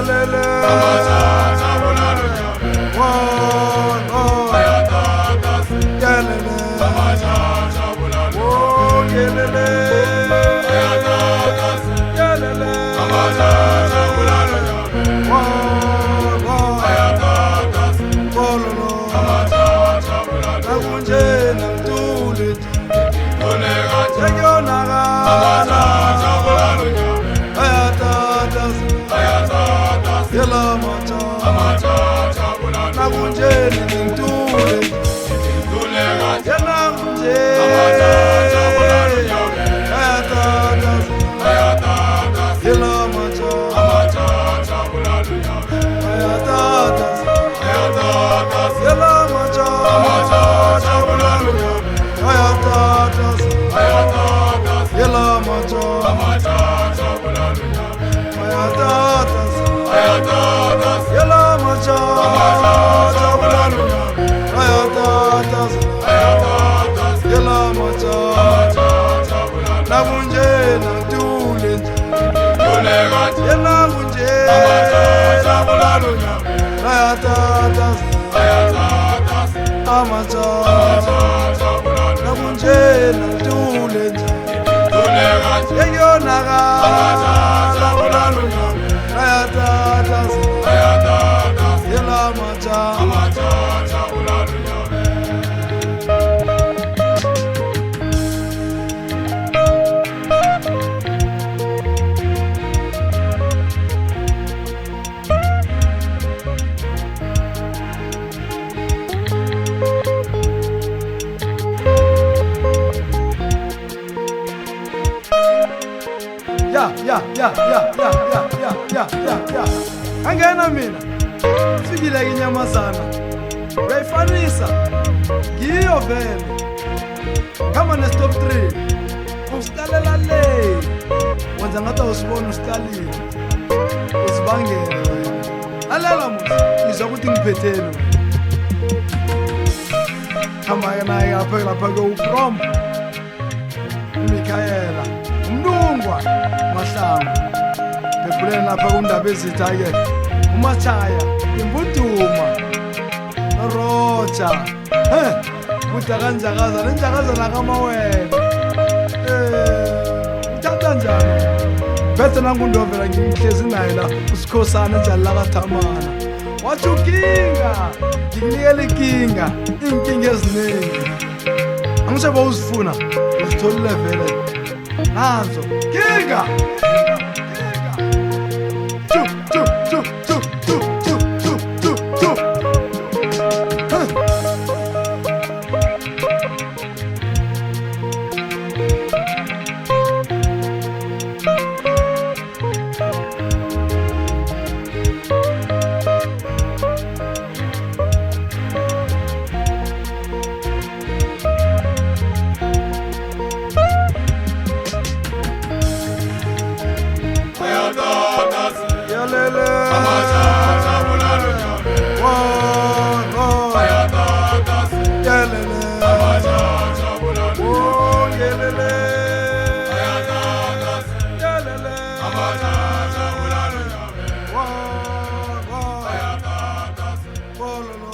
yalele angena mina fikile inyamazana uyayifanisa ngiyo vele kama ne-stop 3 usikalela le wenza ngathi awusibona usikalile uzibangele wena lalela musa izwa ukuthi ngiphetheni hamba-ke naye lapha ke-from uMikhayela umlungwa Mahlangu bebhuleni lapha kundaba ezitha-ke uMathaya imbuduma noRoja kuda kanjakaza nenjakazana kamawena ngithatha njani bese nangundovela ngihlezi naye la usikhosana njani lakathamana wathi ukinga ngikunikela ikinga iinkinga eziningi angisho uzifuna uzitholile vele nazo kinga Follow